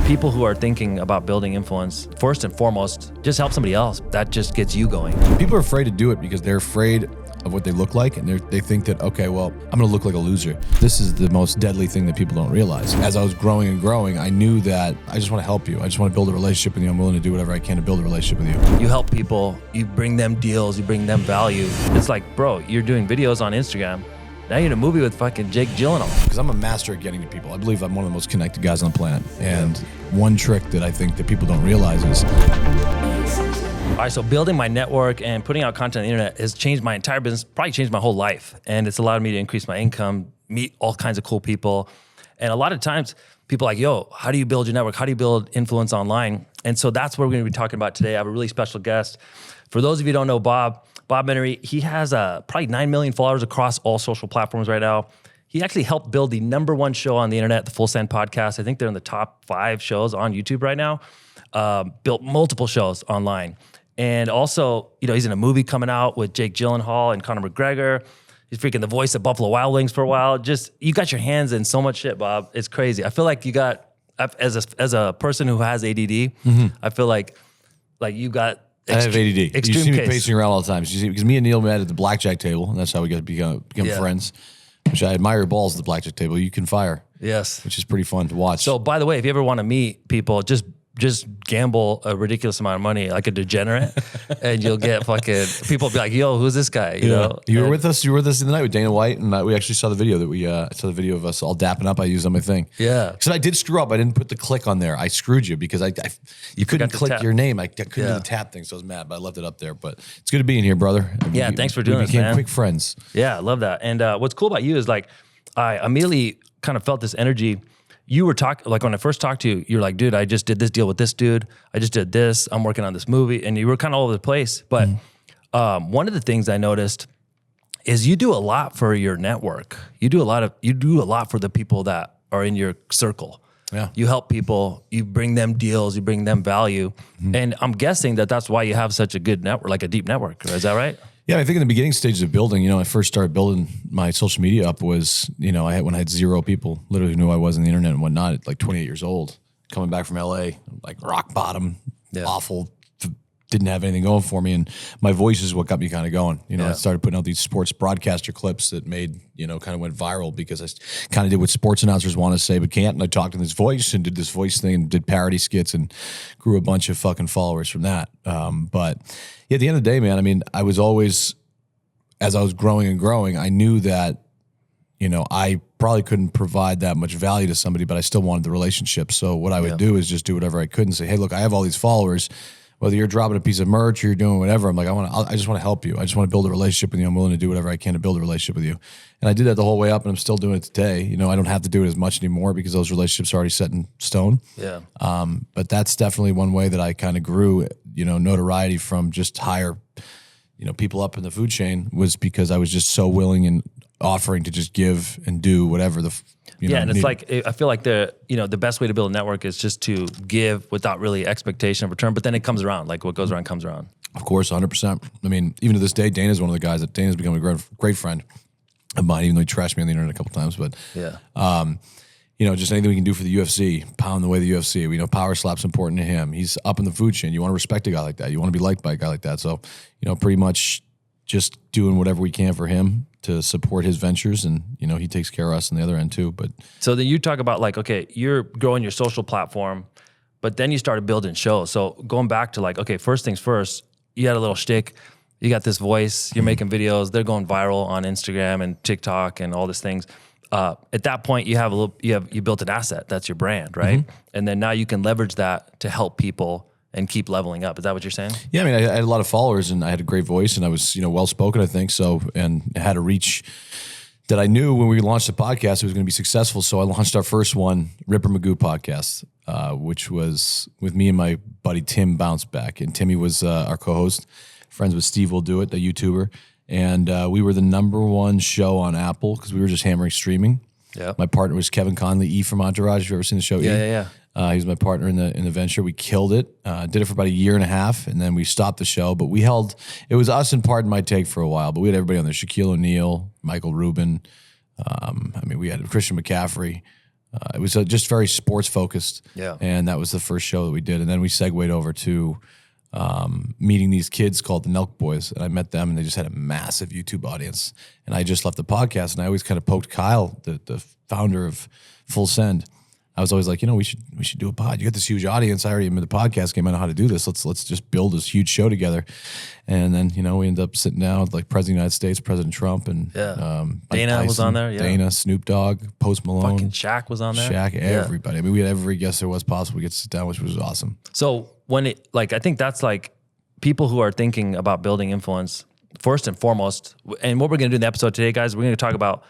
People who are thinking about building influence, first and foremost, just help somebody else. That just gets you going. People are afraid to do it because they're afraid of what they look like, and they think that, okay, well, I'm gonna look like a loser. This is the most deadly thing that people don't realize. As I was growing and growing, I knew that I just want to help you. I just want to build a relationship with you. I'm willing to do whatever I can to build a relationship with you. You help people, you bring them deals, you bring them value. It's like, bro, you're doing videos on Instagram. Now you're in a movie with fucking Jake Gyllenhaal. Because I'm a master at getting to people. I believe I'm one of the most connected guys on the planet. And one trick that I think that people don't realize is... All right, so building my network and putting out content on the internet has changed my entire business, probably changed my whole life. And it's allowed me to increase my income, meet all kinds of cool people. And a lot of times people are like, yo, how do you build your network? How do you build influence online? And so that's what we're gonna be talking about today. I have a really special guest. For those of you who don't know Bob Menery, he has probably 9 million followers across all social platforms right now. He actually helped build the #1 show on the internet, the Full Send Podcast. I think they're in the top 5 shows on YouTube right now. Built multiple shows online. And also, you know, he's in a movie coming out with Jake Gyllenhaal and Conor McGregor. He's freaking the voice of Buffalo Wild Wings for a while. Just, you got your hands in so much shit, Bob. It's crazy. I feel like you got, as a person who has ADD, I feel like you got I have ADD. You see me case. pacing around all the time. Because me and Neil met at the blackjack table, and that's how we got to become friends. Which I admire your balls at the blackjack table. You can fire. Yes. Which is pretty fun to watch. So, by the way, if you ever want to meet people, just gamble a ridiculous amount of money like a degenerate, and you'll get fucking people will be like, "Yo, who's this guy?" You know. You were with us. You were with us the other night with Dana White, and we actually saw the video that we saw the video of us all dapping up. I used on my thing. Yeah. Because I did screw up. I didn't put the click on there. I screwed you because you couldn't click your name. I couldn't do the tap thing, so I was mad. But I left it up there. But it's good to be in here, brother. Yeah. Thanks for doing this, man. We became quick friends. Yeah, I love that. And what's cool about you is like I immediately kind of felt this energy. You were talking, like when I first talked to you, you're like, dude, I just did this deal with this dude. I just did this. I'm working on this movie. And you were kind of all over the place. But one of the things I noticed is you do a lot for your network. You do a lot for the people that are in your circle. Yeah. You help people, you bring them deals, you bring them value. And I'm guessing that that's why you have such a good network, like a deep network. Is that right? Yeah, I think in the beginning stages of building, I first started building my social media up was, when I had 0 people literally who knew I was on the internet and whatnot at like 28 years old, coming back from LA, like rock bottom, awful, didn't have anything going for me. And my voice is what got me kind of going. I started putting out these sports broadcaster clips that made, kind of went viral because I kind of did what sports announcers want to say but can't. And I talked in this voice and did this voice thing and did parody skits and grew a bunch of fucking followers from that. But yeah, at the end of the day, man, I was always, as I was growing and growing, I knew that, I probably couldn't provide that much value to somebody, but I still wanted the relationship. So what I would do is just do whatever I could and say, hey, look, I have all these followers. Whether you're dropping a piece of merch or you're doing whatever, I'm like, I just want to help you. I just want to build a relationship with you. I'm willing to do whatever I can to build a relationship with you. And I did that the whole way up, and I'm still doing it today. I don't have to do it as much anymore because those relationships are already set in stone. Yeah. But that's definitely one way that I kind of grew, notoriety from just higher, people up in the food chain was because I was just so willing and offering to just give and do whatever and it's like, I feel like the best way to build a network is just to give without really expectation of return, but then it comes around, like what goes around comes around. Of course, 100%. Even to this day, Dana's one of the guys that Dana's become a great friend of mine, even though he trashed me on the internet a couple times, but just anything we can do for the UFC, pound the way the UFC, we know power slap's important to him. He's up in the food chain. You want to respect a guy like that. You want to be liked by a guy like that. So, pretty much just doing whatever we can for him to support his ventures, and he takes care of us on the other end too. But so then you talk about like, okay, you're growing your social platform, but then you started building shows. So going back to like, okay, first things first, you had a little shtick, you got this voice, you're making videos, they're going viral on Instagram and TikTok and all these things. At that point, you built an asset. That's your brand, right? And then now you can leverage that to help people and keep leveling up. Is that what you're saying? Yeah, I had a lot of followers, and I had a great voice, and I was, well spoken, I think so, and had a reach that I knew when we launched the podcast it was going to be successful. So I launched our first one, Ripper Magoo podcast, which was with me and my buddy Tim Bounceback, and Timmy was our co-host, friends with Steve Will Do It, the YouTuber, and we were the #1 show on Apple because we were just hammering streaming. Yeah. My partner was Kevin Conley, E from Entourage. Have you ever seen the show? Yeah. He was my partner in the venture. We killed it. Did it for about a year and a half, and then we stopped the show. But it was us and Pardon My Take for a while. But we had everybody on there: Shaquille O'Neal, Michael Rubin. We had Christian McCaffrey. It was just very sports focused. Yeah. And that was the first show that we did. And then we segued over to meeting these kids called the Nelk Boys. And I met them and they just had a massive YouTube audience. And I just left the podcast and I always kind of poked Kyle, the founder of Full Send. I was always like, we should do a pod. You got this huge audience. I already am in the podcast game. I know how to do this. Let's just build this huge show together. And then, we ended up sitting down with like President of the United States, President Trump, and Dana Tyson, was on there. Yeah. Dana, Snoop Dogg, Post Malone. Fucking Shaq was on there. Shaq, everybody. I mean, we had every guest there was possible. We get to sit down, which was awesome. So when I think that's like people who are thinking about building influence, first and foremost, and what we're going to do in the episode today, guys, we're going to talk about,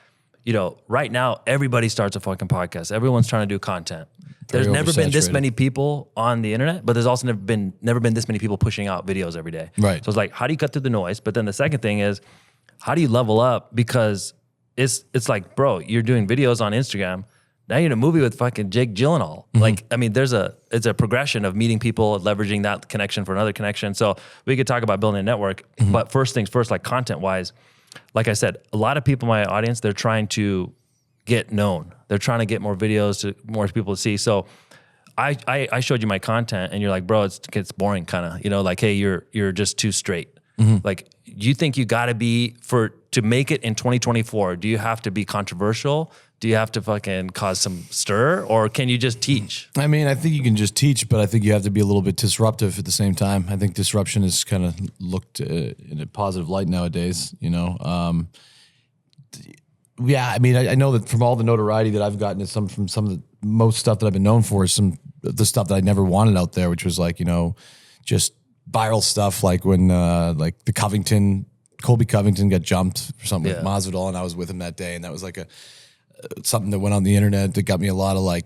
right now, everybody starts a fucking podcast. Everyone's trying to do content. There's never been this many people on the internet, but there's also never been this many people pushing out videos every day. Right. So it's like, how do you cut through the noise? But then the second thing is, how do you level up? Because it's like, bro, you're doing videos on Instagram. Now you're in a movie with fucking Jake Gyllenhaal. Mm-hmm. Like, I mean, it's a progression of meeting people, leveraging that connection for another connection. So we could talk about building a network, but first things first, like content wise, like I said, a lot of people in my audience, they're trying to get known. They're trying to get more videos to more people to see. So I showed you my content and you're like, bro, it gets boring kind of, like, hey, you're just too straight. Mm-hmm. Like, you think you got to be to make it in 2024, do you have to be controversial? Do you have to fucking cause some stir, or can you just teach? I mean, I think you can just teach, but I think you have to be a little bit disruptive at the same time. I think disruption is kind of looked in a positive light nowadays, Yeah, I mean, I know that from all the notoriety that I've gotten from some of the most stuff that I've been known for is some of the stuff that I never wanted out there, which was like, just viral stuff, like when like the Colby Covington got jumped or something with Masvidal, and I was with him that day, and that was like something that went on the internet that got me a lot of like,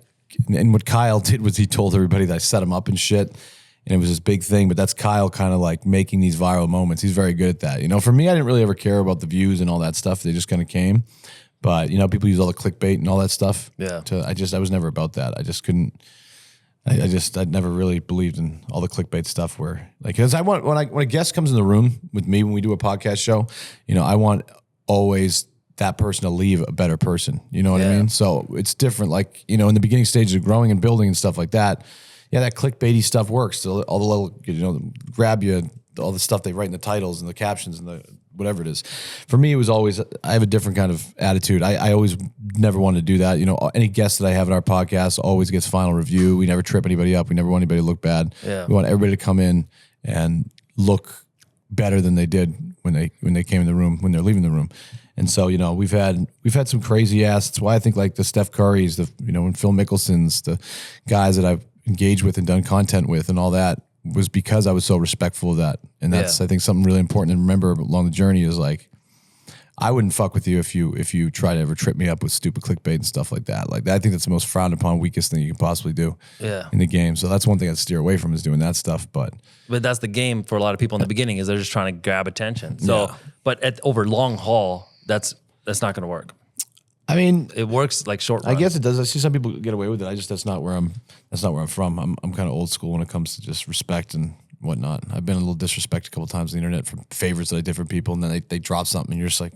and what Kyle did was he told everybody that I set him up and shit, and it was this big thing, but that's Kyle kind of like making these viral moments. He's very good at that. For me, I didn't really ever care about the views and all that stuff. They just kind of came. But, people use all the clickbait and all that stuff. Yeah. I was never about that. I just couldn't, I never really believed in all the clickbait stuff where, like, because when a guest comes in the room with me, when we do a podcast show, I want always that person to leave a better person. You know what I mean? So it's different. Like, in the beginning stages of growing and building and stuff like that, that clickbaity stuff works. All the little, grab you, all the stuff they write in the titles and the captions and the whatever it is. For me, it was always, I have a different kind of attitude. I always never wanted to do that. Any guest that I have in our podcast always gets final review. We never trip anybody up. We never want anybody to look bad. Yeah. We want everybody to come in and look better than they did when they came in the room, when they're leaving the room. And so, we've had some crazy ass. That's why I think like the Steph Currys, and Phil Mickelson's, the guys that I've engaged with and done content with and all that, was because I was so respectful of that. And that's, I think, something really important to remember along the journey is like, I wouldn't fuck with you if you try to ever trip me up with stupid clickbait and stuff like that. Like, I think that's the most frowned upon, weakest thing you can possibly do in the game. So that's one thing I'd steer away from, is doing that stuff. But that's the game for a lot of people in the beginning, is they're just trying to grab attention. So, but over long haul, that's not going to work. I mean, it works like short run. I guess it does. I see some people get away with it. That's not where I'm from. I'm kind of old school when it comes to just respect and whatnot. I've been a little disrespected a couple of times on the internet for favors that I did for people, and then they drop something and you're just like,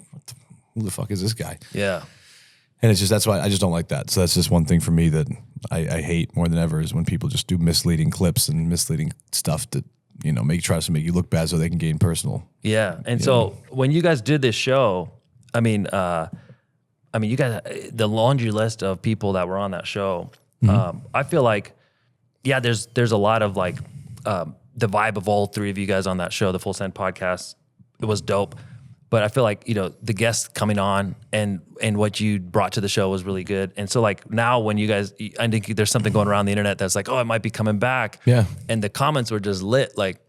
who the fuck is this guy? Yeah. And it's just, that's why I just don't like that. So that's just one thing for me that I hate more than ever, is when people just do misleading clips and misleading stuff that, try to make you look bad so they can gain personal. Yeah. And so when you guys did this show, I mean, you guys, the laundry list of people that were on that show, I feel like, there's a lot of like, the vibe of all three of you guys on that show, the Full Send podcast, it was dope. But I feel like, the guests coming on and what you brought to the show was really good. And so like now when you guys, I think there's something going around the internet that's like, oh, it might be coming back. Yeah. And the comments were just lit. Like,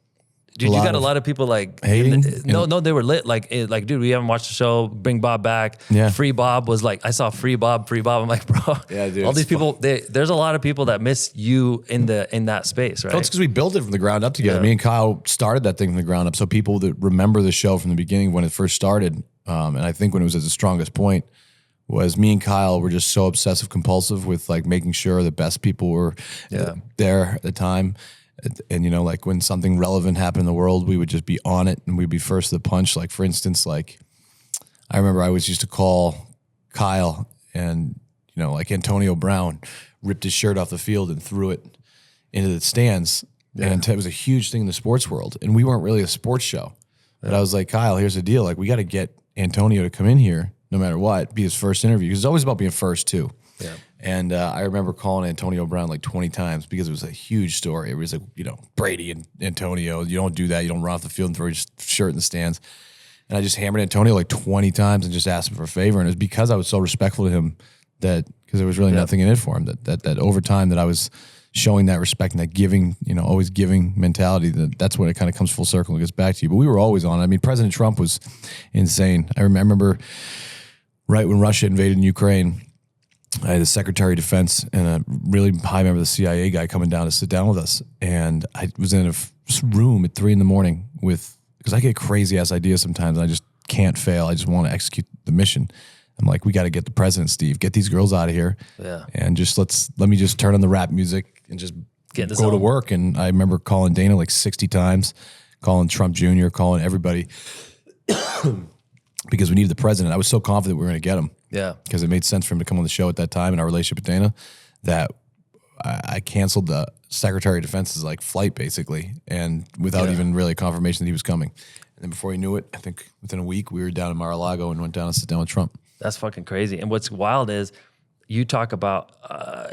dude, you got a lot of people like hating. No, they were lit. Like, dude, we haven't watched the show. Bring Bob back. Yeah. Free Bob was like, I saw free Bob. I'm like, bro. Yeah, dude. All these people. There's a lot of people that miss you in that space, right? Well, it's because we built it from the ground up together. Yeah. Me and Kyle started that thing from the ground up. So people that remember the show from the beginning when it first started, and I think when it was at the strongest point, was me and Kyle were just so obsessive compulsive with like making sure the best people were there at the time. And, like when something relevant happened in the world, we would just be on it and we'd be first to the punch. Like, for instance, like I remember I always used to call Kyle and, You know, like Antonio Brown ripped his shirt off the field and threw it into the stands. Yeah. And it was a huge thing in the sports world. And we weren't really a sports show. But I was like, Kyle, here's the deal. Like, we got to get Antonio to come in here no matter what, be his first interview. Because it's always about being first, too. Yeah. And I remember calling Antonio Brown like 20 times because it was a huge story. It was like, you know, Brady and Antonio, you don't do that. You don't run off the field and throw your shirt in the stands. And I just hammered Antonio like 20 times and just asked him for a favor. And it was because I was so respectful to him that, because there was really nothing in it for him, that over time that I was showing that respect and that giving, you know, always giving mentality, that's when it kind of comes full circle and gets back to you. But we were always on. I mean, President Trump was insane. I remember right when Russia invaded Ukraine, I had a Secretary of Defense and a really high member of the CIA guy coming down to sit down with us. And I was in a room at 3 a.m. because I get crazy ass ideas sometimes and I just can't fail. I just want to execute the mission. I'm like, we got to get the president, Steve. Get these girls out of here. Yeah. And just let me just turn on the rap music and just go to work. And I remember calling Dana like 60 times, calling Trump Jr., calling everybody because we needed the president. I was so confident we were going to get him. Yeah. Because it made sense for him to come on the show at that time in our relationship with Dana that I canceled the Secretary of Defense's like flight basically, and without even really confirmation that he was coming. And then before he knew it, I think within a week we were down in Mar-a-Lago and went down and sit down with Trump. That's fucking crazy. And what's wild is you talk about,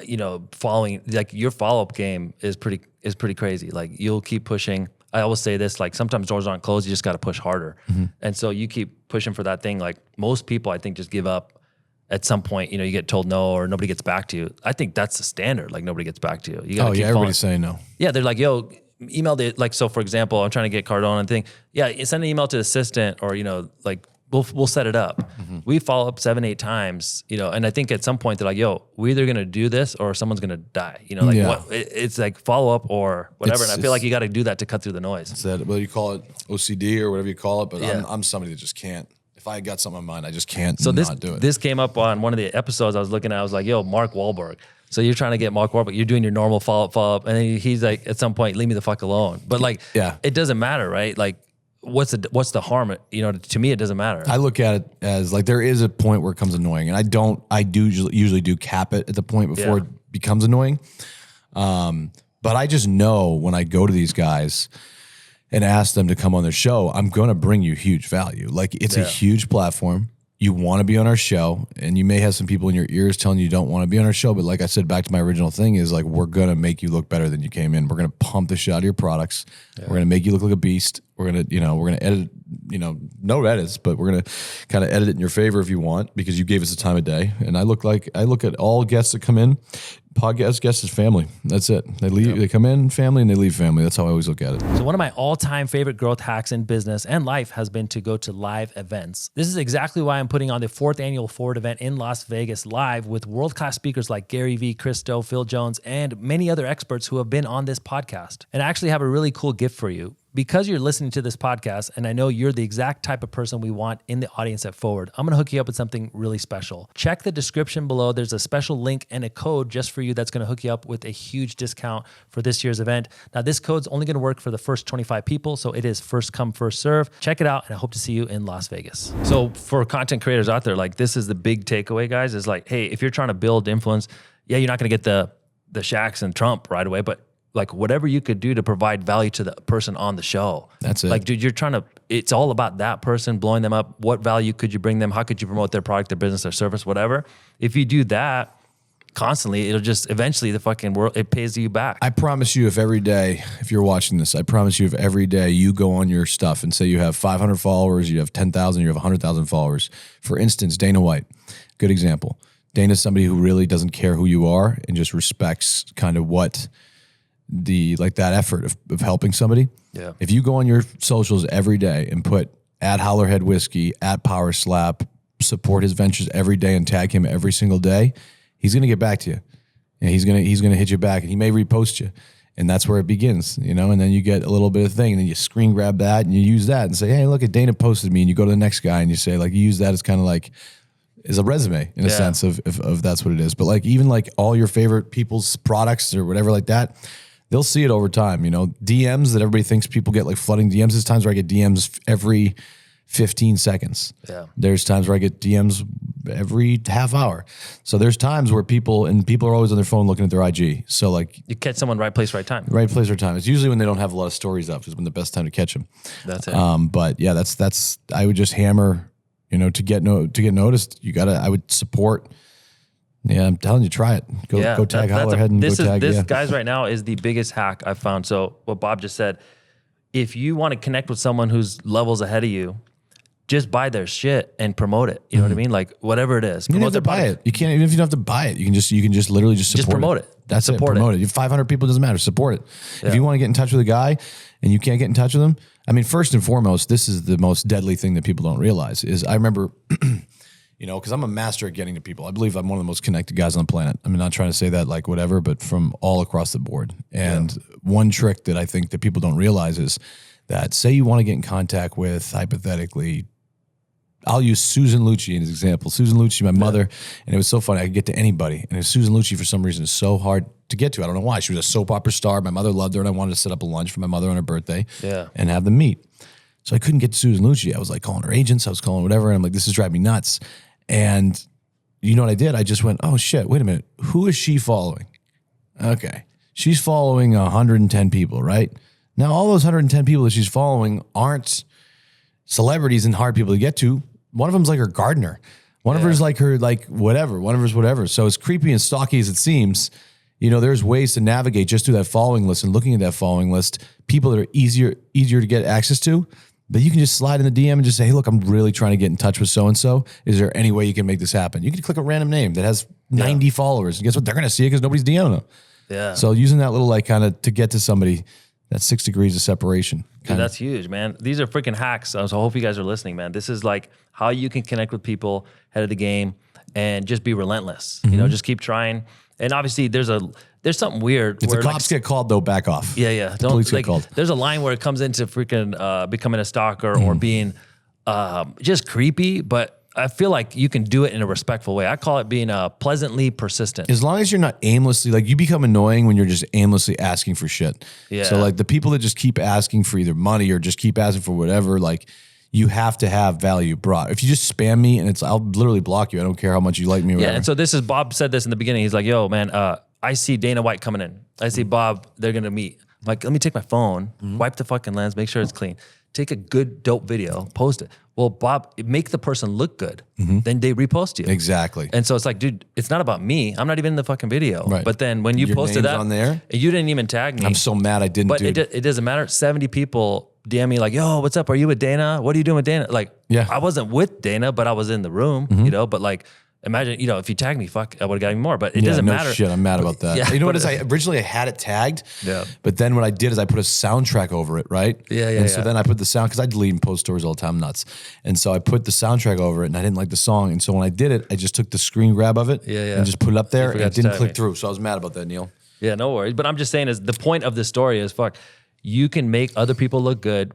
you know, following, like your follow-up game is pretty crazy. Like you'll keep pushing. I always say this, like sometimes doors aren't closed. You just got to push harder. Mm-hmm. And so you keep pushing for that thing. Like most people, I think, just give up at some point. You know, you get told no or nobody gets back to you. I think that's the standard. Like nobody gets back to you. You gotta keep everybody's saying no. Yeah, they're like, yo, email the, like, so for example, I'm trying to get Cardone and thing. Yeah, send an email to the assistant or, you know, like, We'll set it up. Mm-hmm. We follow up 7-8 times, you know, and I think at some point they're like, yo, we're either going to do this or someone's going to die. You know, like it's like follow up or whatever. And I feel like you got to do that to cut through the noise. It's that, whether you call it OCD or whatever you call it, but I'm somebody that just can't. If I got something in mind, I just can't not do it. This came up on one of the episodes I was looking at. I was like, yo, Mark Wahlberg. So you're trying to get Mark Wahlberg, you're doing your normal follow up. And then he's like, at some point, leave me the fuck alone. But like, it doesn't matter, right? Like, what's the harm? You know, to me, it doesn't matter. I look at it as like there is a point where it becomes annoying, and I do usually do cap it at the point before it becomes annoying. But I just know when I go to these guys and ask them to come on their show, I'm going to bring you huge value. Like it's a huge platform. You want to be on our show, and you may have some people in your ears telling you don't want to be on our show. But like I said, back to my original thing is like, we're going to make you look better than you came in. We're going to pump the shit out of your products. Yeah. We're going to make you look like a beast. We're going to edit, no edits, but we're going to kind of edit it in your favor if you want, because you gave us the time of day. And I look at all guests that come in, podcast guests as family. That's it. They leave, they come in family and they leave family. That's how I always look at it. So one of my all-time favorite growth hacks in business and life has been to go to live events. This is exactly why I'm putting on the 4th annual Forward event in Las Vegas live with world-class speakers like Gary Vee, Christo, Phil Jones, and many other experts who have been on this podcast. And I actually have a really cool gift for you. Because you're listening to this podcast, and I know you're the exact type of person we want in the audience at Forward, I'm gonna hook you up with something really special. Check the description below. There's a special link and a code just for you that's gonna hook you up with a huge discount for this year's event. Now, this code's only gonna work for the first 25 people, so it is first come, first serve. Check it out, and I hope to see you in Las Vegas. So for content creators out there, like this is the big takeaway, guys, is like, hey, if you're trying to build influence, you're not gonna get the Shaqs and Trump right away, but like whatever you could do to provide value to the person on the show. That's it. Like, dude, it's all about that person, blowing them up. What value could you bring them? How could you promote their product, their business, their service, whatever? If you do that constantly, it'll just eventually the fucking world, it pays you back. I promise you, if every day, if you're watching this, I promise you if every day you go on your stuff and say you have 500 followers, you have 10,000, you have 100,000 followers. For instance, Dana White, good example. Dana's somebody who really doesn't care who you are and just respects kind of what that effort of helping somebody. Yeah. If you go on your socials every day and put @Howlerhead Whiskey, @Power Slap, support his ventures every day and tag him every single day, he's going to get back to you. And he's going to hit you back, and he may repost you. And that's where it begins, and then you get a little bit of thing, and then you screen grab that and you use that and say, hey, look at Dana posted me, and you go to the next guy and you say, like, you use that as kind of like is a resume in a sense of that's what it is. But like even like all your favorite people's products or whatever like that, they'll see it over time, DMs that everybody thinks people get, like flooding DMs. There's times where I get DMs every 15 seconds. Yeah. There's times where I get DMs every half hour. So there's times where people are always on their phone looking at their IG. So like You catch someone right place, right time. right place, right time. It's usually when they don't have a lot of stories up is when the best time to catch them. That's it. But yeah, that's I would just hammer, to get noticed. I would support. Yeah, I'm telling you, try it. Go tag Hollerhead and go tag. This guys right now is the biggest hack I've found. So what Bob just said, if you want to connect with someone who's levels ahead of you, just buy their shit and promote it. You know what I mean? Like whatever it is. You don't have to buy it. You can't, even if you don't have to buy it, you can just literally just support promote it. That's Support it. Promote it. You have 500 people, doesn't matter. Support it. Yeah. If you want to get in touch with a guy and you can't get in touch with him, I mean, first and foremost, this is the most deadly thing that people don't realize is I remember, because I'm a master at getting to people. I believe I'm one of the most connected guys on the planet. I'm not trying to say that like whatever, but from all across the board. And one trick that I think that people don't realize is that say you want to get in contact with, hypothetically, I'll use Susan Lucci as an example. Susan Lucci, my mother, and it was so funny. I could get to anybody. And Susan Lucci, for some reason, is so hard to get to. I don't know why. She was a soap opera star. My mother loved her, and I wanted to set up a lunch for my mother on her birthday and have them meet. So I couldn't get to Susan Lucci. I was like calling her agents. I was calling whatever. And I'm like, this is driving me nuts. And you know what I did? I just went, oh, shit, wait a minute. Who is she following? Okay. She's following 110 people, right? Now, all those 110 people that she's following aren't celebrities and hard people to get to. One of them's like her gardener. One of her's like her, like whatever. One of her's whatever. So as creepy and stalky as it seems, there's ways to navigate just through that following list and looking at that following list, people that are easier to get access to. But you can just slide in the DM and just say, hey, look, I'm really trying to get in touch with so-and-so. Is there any way you can make this happen? You can click a random name that has 90 followers. And guess what? They're going to see it because nobody's DMing them. Yeah. So using that little like kind of to get to somebody, that's 6 degrees of separation. Dude, that's huge, man. These are freaking hacks. So I hope you guys are listening, man. This is like how you can connect with people ahead of the game and just be relentless. Just keep trying. And obviously there's something weird. If the cops get called, though, back off. Yeah. Police get called. There's a line where it comes into freaking becoming a stalker or being just creepy, but I feel like you can do it in a respectful way. I call it being pleasantly persistent. As long as you're not aimlessly, like you become annoying when you're just aimlessly asking for shit. Yeah. So like the people that just keep asking for either money or just keep asking for whatever, like you have to have value brought. If you just spam me and I'll literally block you. I don't care how much you like me or whatever. Yeah, and so Bob said this in the beginning. He's like, yo, man, I see Dana White coming in. I see Bob, they're going to meet. I'm like, let me take my phone, wipe the fucking lens, make sure it's clean. Take a good, dope video, post it. Well, Bob, make the person look good. Then they repost you. Exactly. And so it's like, dude, it's not about me. I'm not even in the fucking video. Right. But then when you Your posted name's that, on there? you didn't even tag me. I'm so mad I didn't But do it doesn't matter. 70 people DM me like, yo, what's up? Are you with Dana? What are you doing with Dana? Like, I wasn't with Dana, but I was in the room, but like, imagine, if you tagged me, fuck, I would have got even more, but it doesn't matter. Shit, I'm mad about that. Yeah, you know what is? Originally I had it tagged, but then what I did is I put a soundtrack over it, right? So then I put the sound, because I delete and post stories all the time, nuts. And so I put the soundtrack over it and I didn't like the song. And so when I did it, I just took the screen grab of it and just put it up there and it didn't click through. So I was mad about that, Neil. Yeah, no worries. But I'm just saying is the point of this story is you can make other people look good,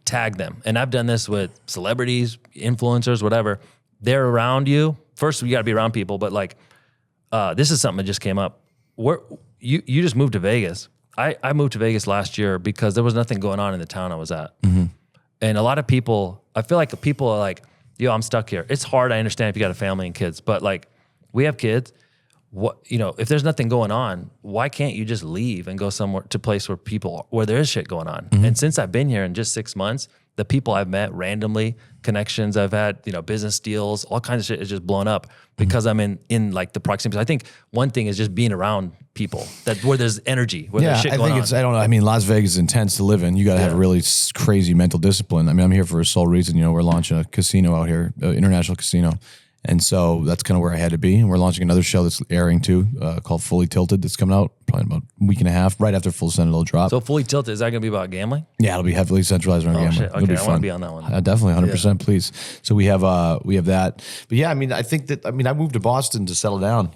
tag them. And I've done this with celebrities, influencers, whatever. They're around you. First, you got to be around people, but like, this is something that just came up. You just moved to Vegas. I moved to Vegas last year because there was nothing going on in the town I was at. And a lot of people, I feel like people are like, yo, I'm stuck here. It's hard. I understand if you got a family and kids, but like, we have kids. If there's nothing going on, why can't you just leave and go somewhere to a place where there is shit going on? And since I've been here in just 6 months, the people I've met randomly, connections I've had, business deals, all kinds of shit is just blown up because I'm in like the proximity. I think one thing is just being around people where there's energy, where there's shit going on. I don't know. I mean, Las Vegas is intense to live in. You got to have really crazy mental discipline. I mean, I'm here for a sole reason. We're launching a casino out here, international casino. And so that's kind of where I had to be. And we're launching another show that's airing too, called Fully Tilted. That's coming out probably about a week and a half, right after Full Send. It'll drop. So Fully Tilted, is that going to be about gambling? Yeah, it'll be heavily centralized around gambling. Shit. Okay, it'll be fun. I want to be on that one. Definitely, 100%, please. So we have that. But yeah, I mean, I moved to Boston to settle down.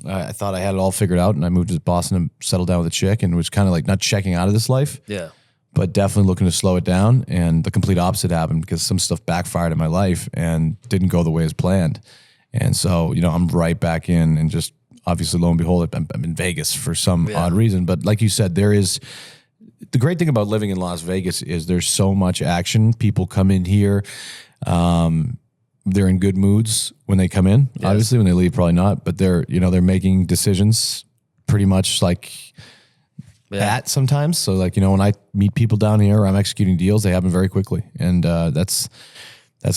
I thought I had it all figured out, and I moved to Boston to settle down with a chick, and was kind of like not checking out of this life. Yeah. But definitely looking to slow it down, and the complete opposite happened because some stuff backfired in my life and didn't go the way as planned. And so, I'm right back in, and just obviously, lo and behold, I'm in Vegas for some odd reason. But like you said, there is the great thing about living in Las Vegas is there's so much action. People come in here. They're in good moods when they come in. Yes. Obviously, when they leave, probably not. But they're making decisions pretty much like that sometimes. So like when I meet people down here, or I'm executing deals, they happen very quickly, and that's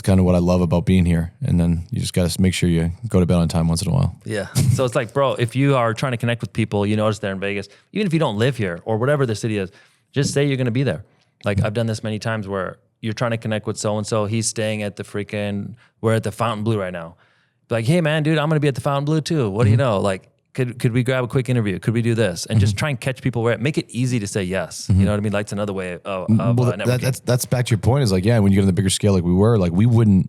kind of what I love about being here. And then you just got to make sure you go to bed on time once in a while. Yeah. So it's like, bro, if you are trying to connect with people, you notice they're in Vegas, even if you don't live here or whatever the city is, just say you're going to be there. Like I've done this many times where you're trying to connect with so-and-so. He's staying at we're at the Fontainebleau right now. Be like, hey man, dude, I'm going to be at the Fontainebleau too. What do you know? Like, could we grab a quick interview? Could we do this? And just try and catch people where make it easy to say yes. You know what I mean? Like it's another way of networking. That's back to your point is like, yeah, when you get on the bigger scale, like we were, like we would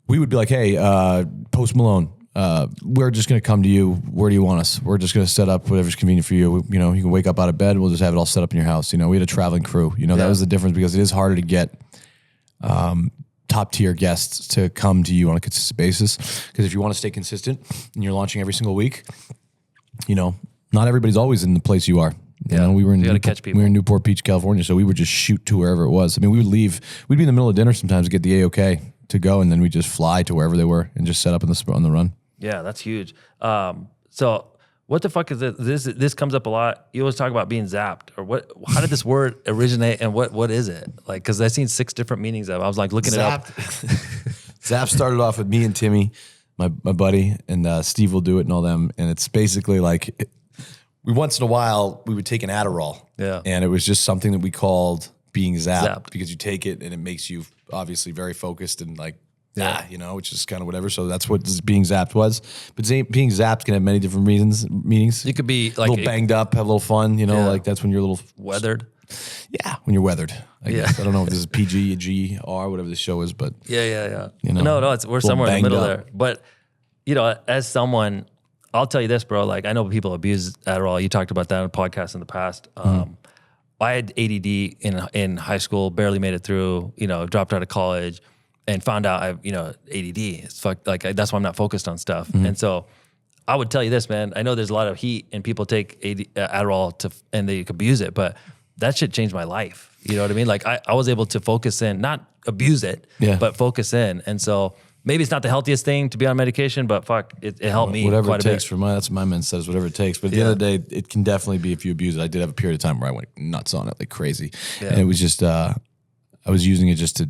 be like, hey, Post Malone, we're just going to come to you. Where do you want us? We're just going to set up whatever's convenient for you. You can wake up out of bed. We'll just have it all set up in your house. We had a traveling crew. That was the difference, because it is harder to get top tier guests to come to you on a consistent basis. Because if you want to stay consistent and you're launching every single week, not everybody's always in the place you are. We were in Newport Beach, California, so we would just shoot to wherever it was. I mean, we would leave. We'd be in the middle of dinner sometimes to get the A-OK to go, and then we just fly to wherever they were and just set up on the run. Yeah, that's huge. So what the fuck is this? This comes up a lot. You always talk about being zapped, or what? How did this word originate, and what is it? Like, because I've seen 6 different meanings of it. I was like looking it up. Zap started off with me and Timmy, my buddy, and Steve will do it and all them. And it's basically like, we once in a while, we would take an Adderall. Yeah. And it was just something that we called being zapped. Because you take it and it makes you obviously very focused and like, which is kind of whatever. So that's what being zapped was. But being zapped can have many different meanings. You could be like a little banged up, have a little fun, like that's when you're a little weathered. Yeah, when you're weathered. I guess. I don't know if this is PG, GR, whatever the show is, but yeah. No, we're somewhere in the middle there. But as someone, I'll tell you this, bro. Like I know people abuse Adderall. You talked about that on a podcast in the past. I had ADD in high school, barely made it through. Dropped out of college. And found out I have, ADD. It's like that's why I'm not focused on stuff. And so I would tell you this, man. I know there's a lot of heat and people take Adderall and they abuse it, but that shit changed my life. You know what I mean? Like I was able to focus in, not abuse it, but focus in. And so maybe it's not the healthiest thing to be on medication, but fuck, it helped me whatever quite it takes. That's what my man says, whatever it takes. But at the end of the day, it can definitely be if you abuse it. I did have a period of time where I went nuts on it like crazy. Yeah. And it was just, I was using it just to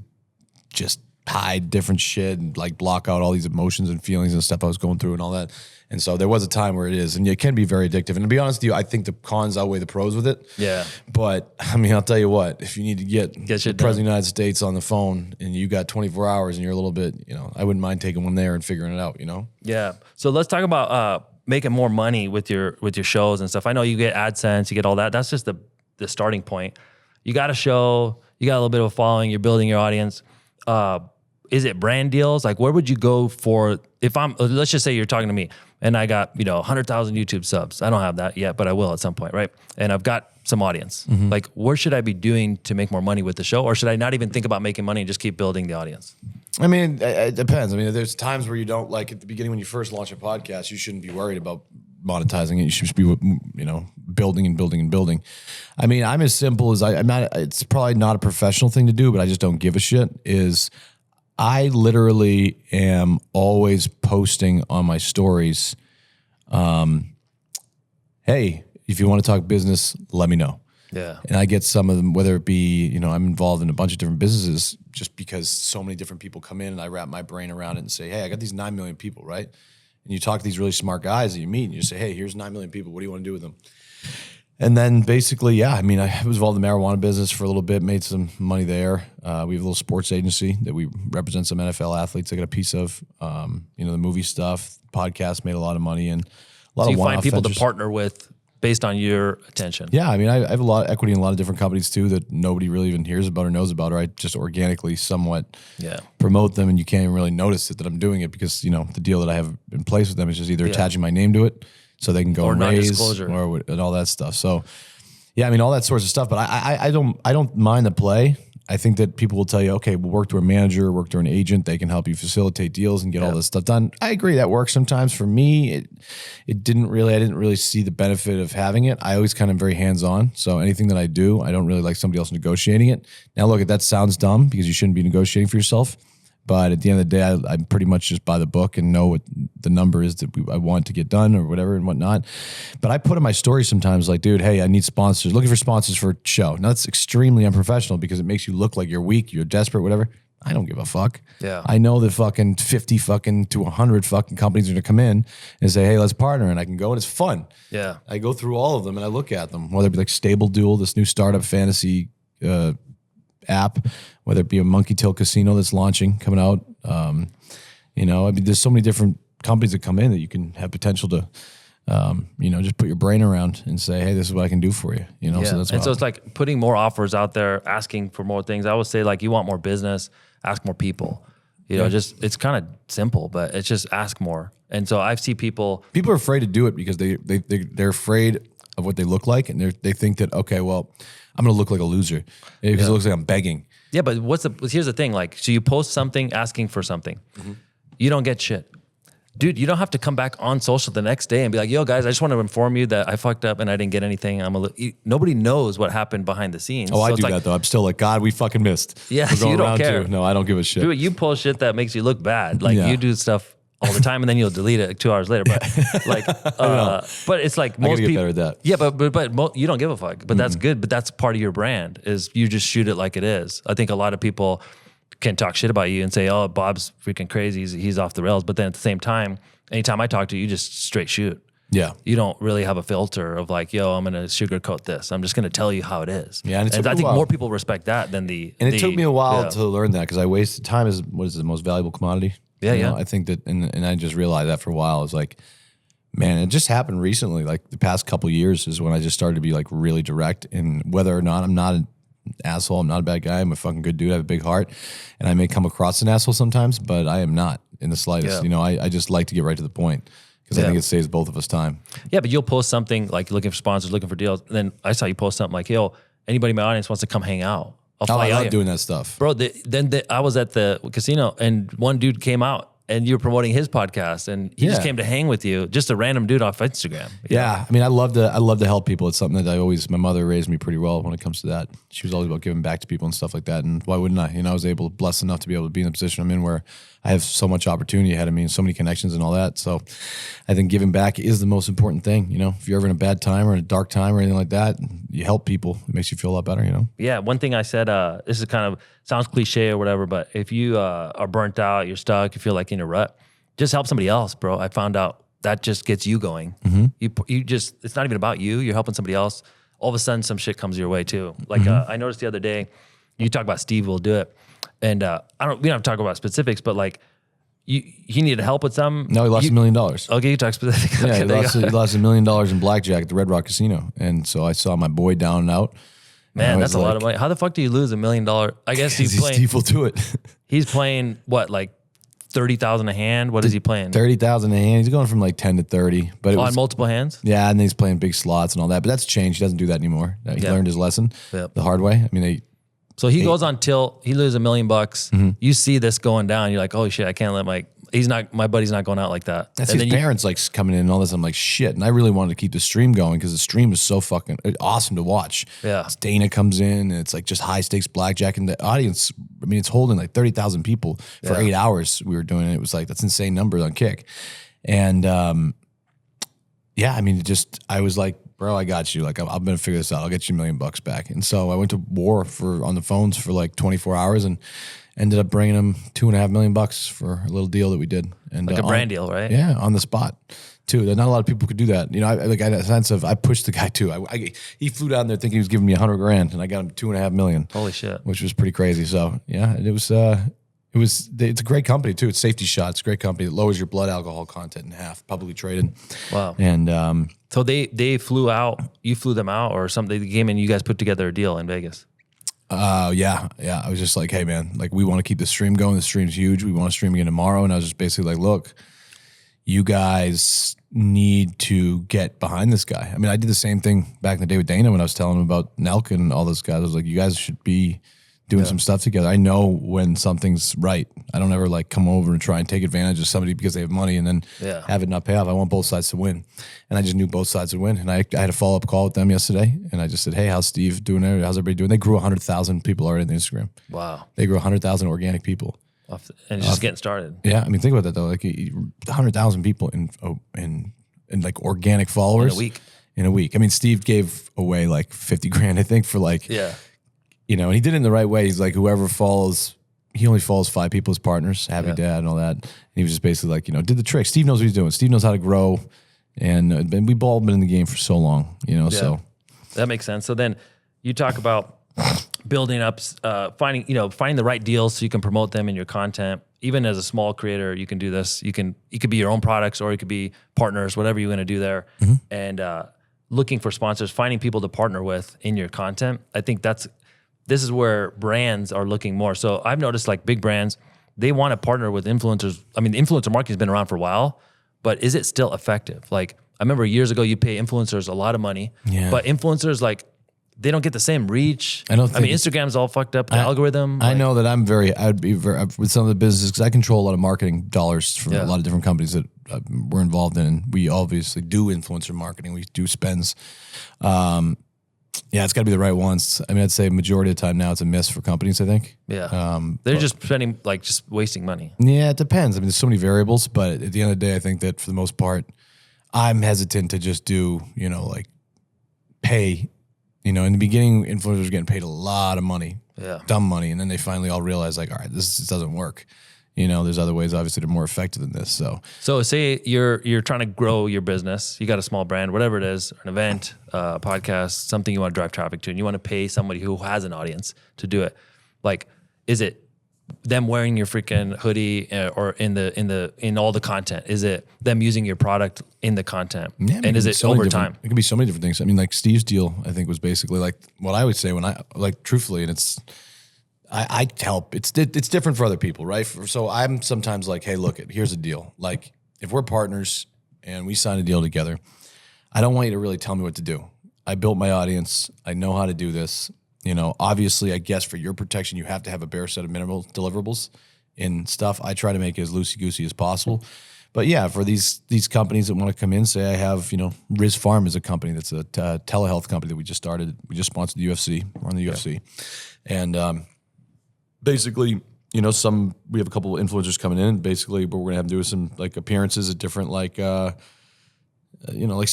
hide different shit and like block out all these emotions and feelings and stuff I was going through and all that. And so there was a time where it is, and it can be very addictive. And to be honest with you, I think the cons outweigh the pros with it. Yeah. But I mean, I'll tell you what, if you need to get the President of the United States on the phone and you got 24 hours and you're a little bit, I wouldn't mind taking one there and figuring it out, Yeah. So let's talk about making more money with your shows and stuff. I know you get AdSense, you get all that. That's just the starting point. You got a show, you got a little bit of a following, you're building your audience. Is it brand deals? Like, where would you go for, let's just say you're talking to me and I got, 100,000 YouTube subs. I don't have that yet, but I will at some point, right? And I've got some audience. Mm-hmm. Like, what should I be doing to make more money with the show? Or should I not even think about making money and just keep building the audiing? I mean, it depends. I mean, there's times where you don't, like at the beginning when you first launch a podcast, you shouldn't be worried about monetizing it. You should just be, building and building and building. I mean, I'm as simple as I'm not, it's probably not a professional thing to do, but I just don't give a shit, I literally am always posting on my stories, hey, if you want to talk business, let me know. Yeah. And I get some of them, whether it be, I'm involved in a bunch of different businesses just because so many different people come in and I wrap my brain around it and say, hey, I got these 9 million people, right? And you talk to these really smart guys that you meet and you say, hey, here's 9 million people. What do you want to do with them? And then basically, I mean, I was involved in the marijuana business for a little bit, made some money there. We have a little sports agency that we represent some NFL athletes. I got a piece of, the movie stuff, podcast, made a lot of money, and a lot of one-off. So you find people to partner with based on your attention. Yeah, I mean, I have a lot of equity in a lot of different companies too that nobody really even hears about or knows about, or I just organically somewhat promote them, and you can't even really notice it that I'm doing it because, the deal that I have in place with them is just either attaching my name to it so they can go and raise or and all that stuff. So, yeah, I mean, all that sorts of stuff. But I don't mind the play. I think that people will tell you, okay, we'll work through a manager, work through an agent. They can help you facilitate deals and get all this stuff done. I agree that works sometimes. For me, I didn't really see the benefit of having it. I always kind of very hands-on. So anything that I do, I don't really like somebody else negotiating it. Now look, that sounds dumb because you shouldn't be negotiating for yourself. But at the end of the day, I'm pretty much just by the book and know what the number is that I want to get done or whatever and whatnot. But I put in my story sometimes like, dude, hey, I need sponsors. Looking for sponsors for a show. Now, that's extremely unprofessional because it makes you look like you're weak, you're desperate, whatever. I don't give a fuck. Yeah. I know that fucking 50 fucking to 100 fucking companies are going to come in and say, hey, let's partner. And I can go and it's fun. Yeah. I go through all of them and I look at them, whether it be like Stable Duel, this new startup fantasy app, whether it be a Monkey Tail Casino that's launching, coming out. You know, I mean, there's so many different companies that come in that you can have potential to, you know, just put your brain around and say, hey, this is what I can do for you. You know, so that's and so it's like putting more offers out there, asking for more things. I would say like you want more business, ask more people. You know, just it's kind of simple, but it's just ask more. And so I've seen people are afraid to do it because they're afraid of what they look like, and they think that, okay, well, I'm going to look like a loser because it looks like I'm begging. Yeah, but here's the thing, like, so you post something asking for something. You don't get shit. Dude, you don't have to come back on social the next day and be like, yo, guys, I just want to inform you that I fucked up and I didn't get anything. Nobody knows what happened behind the scenes. Oh, so I do that, though. I'm still like, God, we fucking missed. Yeah, so you don't care. No, I don't give a shit. Dude, you post shit that makes you look bad. Like, you do stuff all the time and then you'll delete it 2 hours later. But like, but it's like most people. Get better at that. Yeah, but you don't give a fuck. But that's good. But that's part of your brand is you just shoot it like it is. I think a lot of people can talk shit about you and say, oh, Bob's freaking crazy. He's off the rails. But then at the same time, anytime I talk to you, you just straight shoot. Yeah. You don't really have a filter of like, yo, I'm going to sugarcoat this. I'm just going to tell you how it is. Yeah. And I think more people respect that than the. And it took me a while to learn that because I wasted time is what is the most valuable commodity. Yeah. You know, I think that, and I just realized that for a while. It's like, man, it just happened recently. Like the past couple of years is when I just started to be like really direct in whether or not I'm not an asshole. I'm not a bad guy. I'm a fucking good dude. I have a big heart, and I may come across an asshole sometimes, but I am not in the slightest. Yeah. You know, I just like to get right to the point because I think it saves both of us time. Yeah, but you'll post something like looking for sponsors, looking for deals. And then I saw you post something like, yo, anybody in my audience wants to come hang out. I'll fly I out love doing that stuff. Bro, I was at the casino and one dude came out and you were promoting his podcast and he just came to hang with you, just a random dude off Instagram. Yeah. I mean, I love to help people. It's something that my mother raised me pretty well when it comes to that. She was always about giving back to people and stuff like that. And why wouldn't I? You know, I was blessed enough to be able to be in the position I'm in where I have so much opportunity ahead of me and so many connections and all that. So I think giving back is the most important thing. You know, if you're ever in a bad time or in a dark time or anything like that, you help people. It makes you feel a lot better, you know? Yeah. One thing I said, this is kind of sounds cliche or whatever, but if you are burnt out, you're stuck, you feel like in a rut, just help somebody else, bro. I found out that just gets you going. You just, it's not even about you. You're helping somebody else. All of a sudden, some shit comes your way too. Like I noticed the other day, you talk about Steve will do it, and we don't have to talk about specifics, but like he needed help with something. No, he lost $1 million. Okay, you talk specifics. Yeah, Okay, he lost $1 million in blackjack at the Red Rock Casino, and so I saw my boy down and out. Man, that's a lot of money. How the fuck do you lose $1 million? I guess Steve will do it. He's playing what, like 30,000 a hand? What is he playing? 30,000 a hand. He's going from like 10 to 30. But it was on multiple hands? Yeah, and then he's playing big slots and all that. But that's changed. He doesn't do that anymore. He learned his lesson the hard way. I mean, so he goes on tilt. He loses $1 million. You see this going down. You're like, oh shit, I can't let my buddy's not going out like that. That's his parents like coming in and all this. I'm like, shit. And I really wanted to keep the stream going because the stream was so fucking awesome to watch. Yeah. Dana comes in and it's like just high stakes blackjack. And the audience, I mean, it's holding like 30,000 people for 8 hours. We were doing it. It was like, that's insane number on Kick. And yeah, I mean, I was like, bro, I got you. Like, I'm going to figure this out. I'll get you $1 million back. And so I went to war on the phones for like 24 hours and ended up bringing him $2.5 million for a little deal that we did. And like a brand deal, right? Yeah, on the spot too. Not a lot of people could do that. You know, I had a sense of, I pushed the guy too. He flew down there thinking he was giving me $100,000 and I got him $2.5 million. Holy shit. Which was pretty crazy. So yeah, it's a great company too. It's Safety Shot. It's a great company. It lowers your blood alcohol content in half, publicly traded. Wow. And so they flew out, you flew them out or something. They came in, you guys put together a deal in Vegas. Yeah. I was just like, hey man, like we want to keep the stream going. The stream's huge. We want to stream again tomorrow. And I was just basically like, look, you guys need to get behind this guy. I mean, I did the same thing back in the day with Dana when I was telling him about Nelk and all those guys. I was like, you guys should be doing some stuff together. I know when something's right. I don't ever like come over and try and take advantage of somebody because they have money and then have it not pay off. I want both sides to win. And I just knew both sides would win. And I had a follow-up call with them yesterday. And I just said, hey, how's Steve doing there? How's everybody doing? They grew 100,000 people already on Instagram. Wow. They grew 100,000 organic people. And it's just getting started. Yeah. I mean, think about that though. Like 100,000 people in like organic followers. In a week. I mean, Steve gave away like 50 grand, I think, for like, you know, and he did it in the right way. He's like, whoever follows, he only follows 5 people as partners, Happy Dad and all that. And he was just basically like, you know, did the trick. Steve knows what he's doing. Steve knows how to grow. And we've all been in the game for so long, you know, so. That makes sense. So then you talk about building up, finding the right deals so you can promote them in your content. Even as a small creator, you can do this. It could be your own products or it could be partners, whatever you're going to do there. And looking for sponsors, finding people to partner with in your content. I think this is where brands are looking more. So I've noticed like big brands, they want to partner with influencers. I mean, the influencer marketing has been around for a while, but is it still effective? Like I remember years ago, you pay influencers a lot of money, but influencers like, they don't get the same reach. I mean, Instagram's all fucked up, the algorithm. I know that I'd be very, with some of the businesses, because I control a lot of marketing dollars from a lot of different companies that we're involved in. And we obviously do influencer marketing. We do spends. It's got to be the right ones. I mean, I'd say majority of the time now it's a miss for companies, I think. Yeah. They're just spending, like just wasting money. Yeah, it depends. I mean, there's so many variables, but at the end of the day, I think that for the most part, I'm hesitant to just do, you know, like pay. You know, in the beginning, influencers were getting paid a lot of money, dumb money, and then they finally all realized, like, all right, this doesn't work. You know, there's other ways, obviously, that are more effective than this. So say you're trying to grow your business, you got a small brand, whatever it is, an event, a podcast, something you want to drive traffic to, and you want to pay somebody who has an audience to do it. Like, is it them wearing your freaking hoodie or in all the content? Is it them using your product in the content? Yeah, and is it over time? It can be so many different things. I mean, like Steve's deal, I think was basically like what I would say when I like truthfully, and it's, I help. It's different for other people, right? So I'm sometimes like, hey, look, here's a deal. Like if we're partners and we sign a deal together, I don't want you to really tell me what to do. I built my audience. I know how to do this. You know, obviously, I guess for your protection, you have to have a bare set of minimal deliverables in stuff. I try to make it as loosey-goosey as possible. But yeah, for these companies that want to come in, say I have, you know, Riz Farm is a company that's a telehealth company that we just started. We just sponsored the UFC. We're on the UFC. And basically, you know, we have a couple of influencers coming in. And basically, what we're going to have to do is some like appearances at different like, you know, like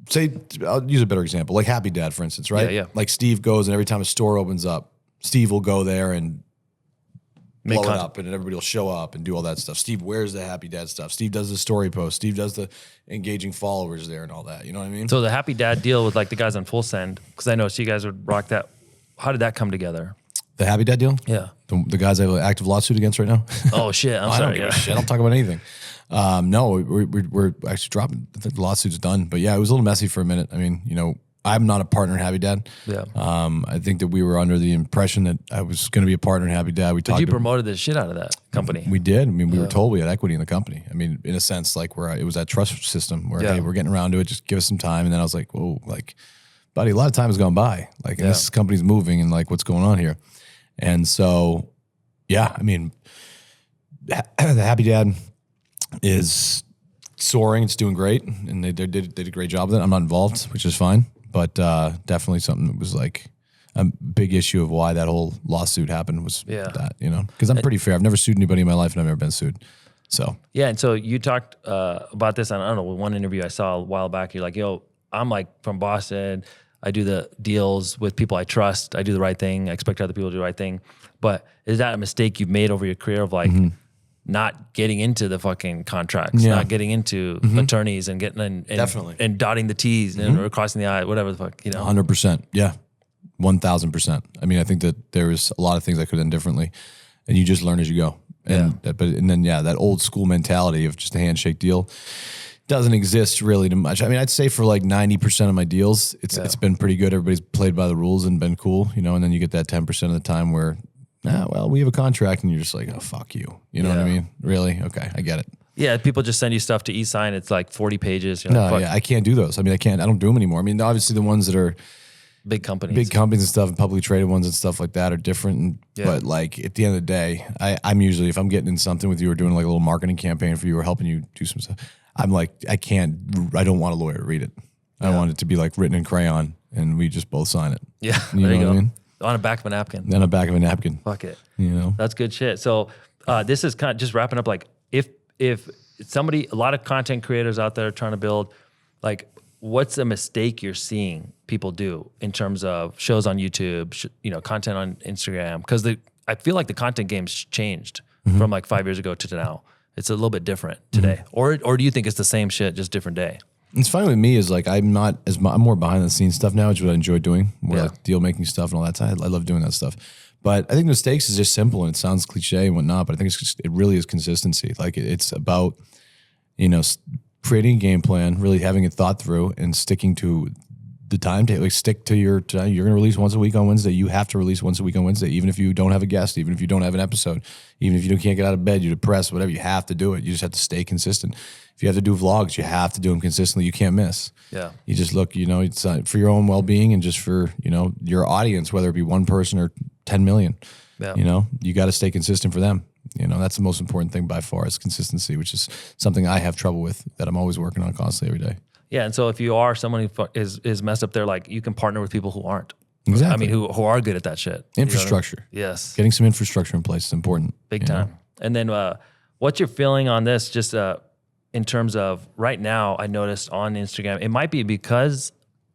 say, I'll use a better example, like Happy Dad, for instance, right? Yeah. Like Steve goes and every time a store opens up, Steve will go there and blow it up and everybody will show up and do all that stuff. Steve wears the Happy Dad stuff. Steve does the story post. Steve does the engaging followers there and all that. You know what I mean? So the Happy Dad deal with like the guys on Full Send, because I know you guys would rock that. How did that come together? The Happy Dad deal? Yeah. The guys I have an active lawsuit against right now? Oh, shit. I'm I sorry. don't give a shit. I don't talk about anything. No, we're actually dropping. The lawsuit's done. But yeah, it was a little messy for a minute. I mean, you know, I'm not a partner in Happy Dad. Yeah. I think that we were under the impression that I was going to be a partner in Happy Dad. But you promoted the shit out of that company. We did. I mean, we were told we had equity in the company. I mean, in a sense, like it was that trust system where, hey, we're getting around to it. Just give us some time. And then I was like, whoa, like, buddy, a lot of time has gone by. Like, and this company's moving and like, what's going on here? And so, yeah, I mean, the Happy Dad is soaring. It's doing great. And they did a great job with it. I'm not involved, which is fine. But definitely something that was like a big issue of why that whole lawsuit happened was that, you know, because I'm pretty fair. I've never sued anybody in my life and I've never been sued. So, yeah. And so you talked about this on, I don't know, one interview I saw a while back. You're like, yo, I'm like from Boston. I do the deals with people I trust. I do the right thing. I expect other people to do the right thing. But is that a mistake you've made over your career of like not getting into the fucking contracts, not getting into attorneys and getting and definitely and dotting the T's and or crossing the I, whatever the fuck, you know? 100%. Yeah. 1000%. I mean, I think that there was a lot of things I could have done differently and you just learn as you go. And then that old school mentality of just a handshake deal doesn't exist really too much. I mean, I'd say for like 90% of my deals, it's been pretty good. Everybody's played by the rules and been cool, you know, and then you get that 10% of the time where, well, we have a contract and you're just like, oh, fuck you. You know what I mean? Really? Okay, I get it. Yeah, people just send you stuff to e-sign. It's like 40 pages. You're no, like, fuck. I can't do those. I mean, I don't do them anymore. I mean, obviously the ones that are, big companies. Big companies and stuff, and publicly traded ones and stuff like that are different. But like at the end of the day, I'm usually, if I'm getting in something with you or doing like a little marketing campaign for you or helping you do some stuff, I'm like, I don't want a lawyer to read it. I want it to be like written in crayon and we just both sign it. Yeah, you know what I mean? On the back of a napkin. On the back of a napkin. Fuck it. You know? That's good shit. So this is kind of just wrapping up. Like if somebody, a lot of content creators out there trying to build, like what's a mistake you're seeing people do in terms of shows on YouTube, content on Instagram? Because I feel like the content game's changed from like 5 years ago to now. It's a little bit different today. Or do you think it's the same shit, just different day? It's funny with me is like I'm more behind the scenes stuff now, which is what I enjoy doing, more like deal making stuff and all that. I love doing that stuff. But I think mistakes is just simple and it sounds cliche and whatnot, but I think it really is consistency. Like it's about, creating a game plan, really having it thought through and sticking to the timetable. Like stick to your time. You're going to release once a week on Wednesday. You have to release once a week on Wednesday, even if you don't have a guest, even if you don't have an episode, even if you can't get out of bed, you're depressed, whatever, you have to do it. You just have to stay consistent. If you have to do vlogs, you have to do them consistently. You can't miss. Yeah. You just look, it's for your own well-being and just for, your audience, whether it be one person or 10 million, you got to stay consistent for them. That's the most important thing by far is consistency, which is something I have trouble with that I'm always working on constantly every day. Yeah. And so if you are someone who is messed up there, like you can partner with people who aren't. Exactly. I mean, who are good at that shit. Infrastructure. Yes. Getting some infrastructure in place is important. Big time. And then what's your feeling on this? Just in terms of right now, I noticed on Instagram, it might be because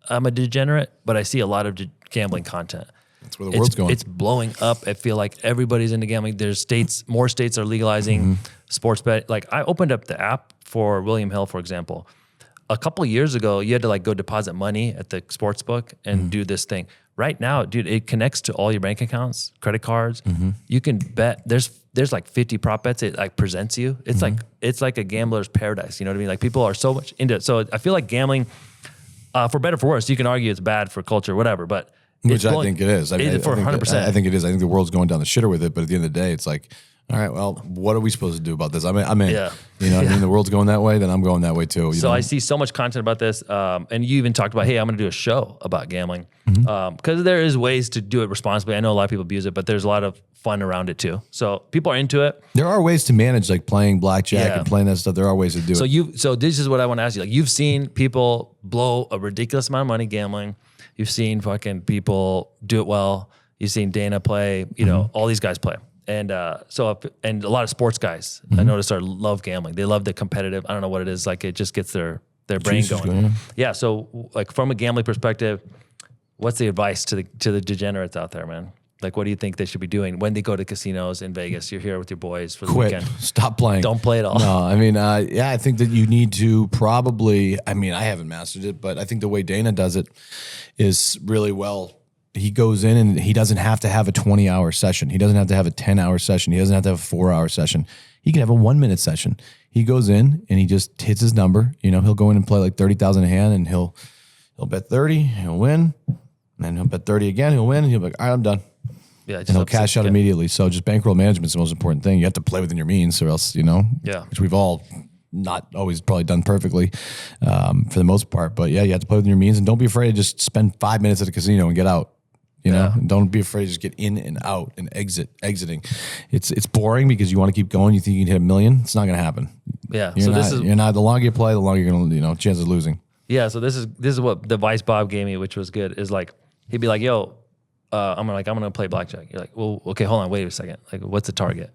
I'm a degenerate, but I see a lot of gambling content. That's where the world's going. It's blowing up. I feel like everybody's into gambling. There's more states are legalizing sports bet. Like I opened up the app for William Hill, for example. A couple of years ago, you had to like go deposit money at the sports book and do this thing. Right now, dude, it connects to all your bank accounts, credit cards. You can bet. There's like 50 prop bets. It like presents you. It's like a gambler's paradise. You know what I mean? Like people are so much into it. So I feel like gambling, for better or for worse, you can argue it's bad for culture, whatever. But which I think it is. I mean, for 100%. I think it is. I think the world's going down the shitter with it. But at the end of the day, it's like, all right, well, what are we supposed to do about this? I'm in. Yeah. You know what I mean? The world's going that way, then I'm going that way too. So I see so much content about this. And you even talked about, hey, I'm going to do a show about gambling. Because there is ways to do it responsibly. I know a lot of people abuse it, but there's a lot of fun around it too. So people are into it. There are ways to manage like playing blackjack and playing that stuff. There are ways to do it. So this is what I want to ask you. Like you've seen people blow a ridiculous amount of money gambling. You've seen fucking people do it well. You've seen Dana play, all these guys play. And and a lot of sports guys I noticed love gambling. They love the competitive. I don't know what it is. Like it just gets their brain going. Yeah. So like from a gambling perspective, what's the advice to the degenerates out there, man? Like what do you think they should be doing when they go to casinos in Vegas? You're here with your boys for the weekend. Stop playing. Don't play at all. No, I mean, I think that you need to probably. I mean, I haven't mastered it, but I think the way Dana does it is really well. He goes in and he doesn't have to have a 20-hour session. He doesn't have to have a 10-hour session. He doesn't have to have a 4-hour session. He can have a 1-minute session. He goes in and he just hits his number. He'll go in and play like 30,000 a hand and he'll bet 30, he'll win. And then he'll bet 30 again, he'll win. And he'll be like, all right, I'm done. Yeah, and he'll cash out immediately. So just bankroll management is the most important thing. You have to play within your means or else, which we've all not always probably done perfectly for the most part. But yeah, you have to play within your means and don't be afraid to just spend 5 minutes at a casino and get out. You know, and don't be afraid to just get in and out and exiting. It's boring because you want to keep going. You think you can hit 1 million. It's not going to happen. Yeah. You're not, the longer you play, the longer you're going to, chance of losing. Yeah. So this is what the advice Bob gave me, which was good, is like, he'd be like, yo, I'm going to play blackjack. You're like, well, okay, hold on. Wait a second. Like, what's the target?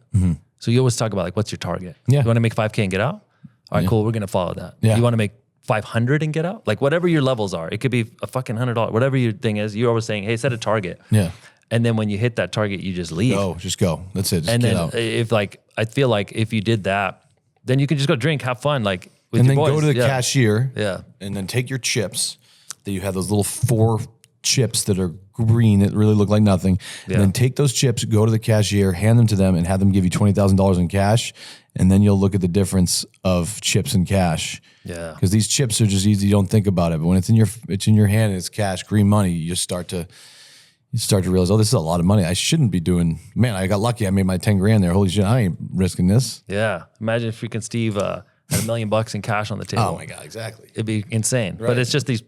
So you always talk about like, what's your target? Yeah. You want to make 5K and get out? All right, cool. We're going to follow that. Yeah. You want to make 500 and get out? Like whatever your levels are, it could be a fucking $100, whatever your thing is. You're always saying, hey, set a target. Yeah. And then when you hit that target, you just leave. Just go. That's it. Just and get then out. If like, I feel like if you did that, then you can just go drink, have fun. Like with and your then boys. go to the cashier. Yeah. And then take your chips that you have those little 4 chips that are green that really look like nothing. And then take those chips, go to the cashier, hand them to them and have them give you $20,000 in cash. And then you'll look at the difference of chips and cash. Yeah. Because these chips are just easy. You don't think about it. But when it's in your hand and it's cash, green money, you start to realize, oh, this is a lot of money. I shouldn't be doing, man, I got lucky. I made my 10 grand there. Holy shit, I ain't risking this. Yeah. Imagine if freaking Steve had $1 million in cash on the table. Oh my God, exactly. It'd be insane. Right. But it's just these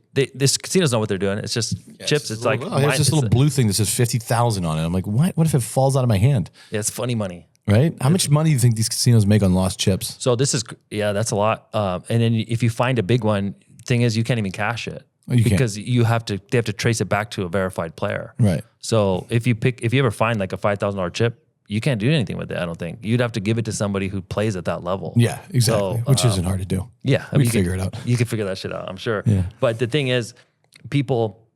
casinos know what they're doing. It's just chips. It's like, there's this little blue thing that says 50,000 on it. I'm like, what if it falls out of my hand? yeah, it's funny money. Right? How much money do you think these casinos make on lost chips? So that's a lot. And then if you find a big one, thing is you can't even cash it. You can't. Because they have to trace it back to a verified player. Right. So if you ever find like a $5,000 chip, you can't do anything with it. I don't think you'd have to give it to somebody who plays at that level. Yeah, exactly. So, Which isn't hard to do. Yeah, we can figure it out. You can figure that shit out, I'm sure. Yeah. But the thing is, people,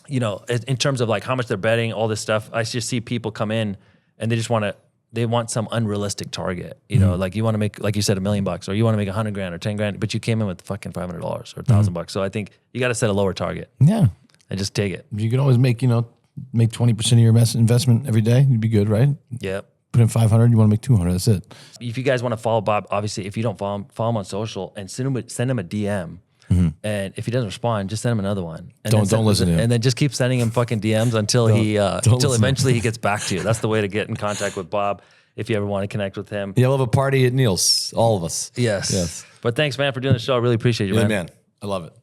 in terms of like how much they're betting, all this stuff, I just see people come in and they want some unrealistic target. Like you want to make, like you said, $1 million, or you want to make 100 grand or 10 grand, but you came in with fucking $500 or $1,000. So I think you got to set a lower target. Yeah. And just take it. You can always make 20% of your investment every day. You'd be good, right? Yep. Put in 500, you want to make 200. That's it. If you guys want to follow Bob, obviously, if you don't follow him on social, and send him a DM. And if he doesn't respond, just send him another one. And don't listen to him. And then just keep sending him fucking DMs until until eventually he gets back to you. That's the way to get in contact with Bob if you ever want to connect with him. Yeah, we'll have a party at Neil's, all of us. Yes. But thanks, man, for doing the show. I really appreciate you, Man, I love it.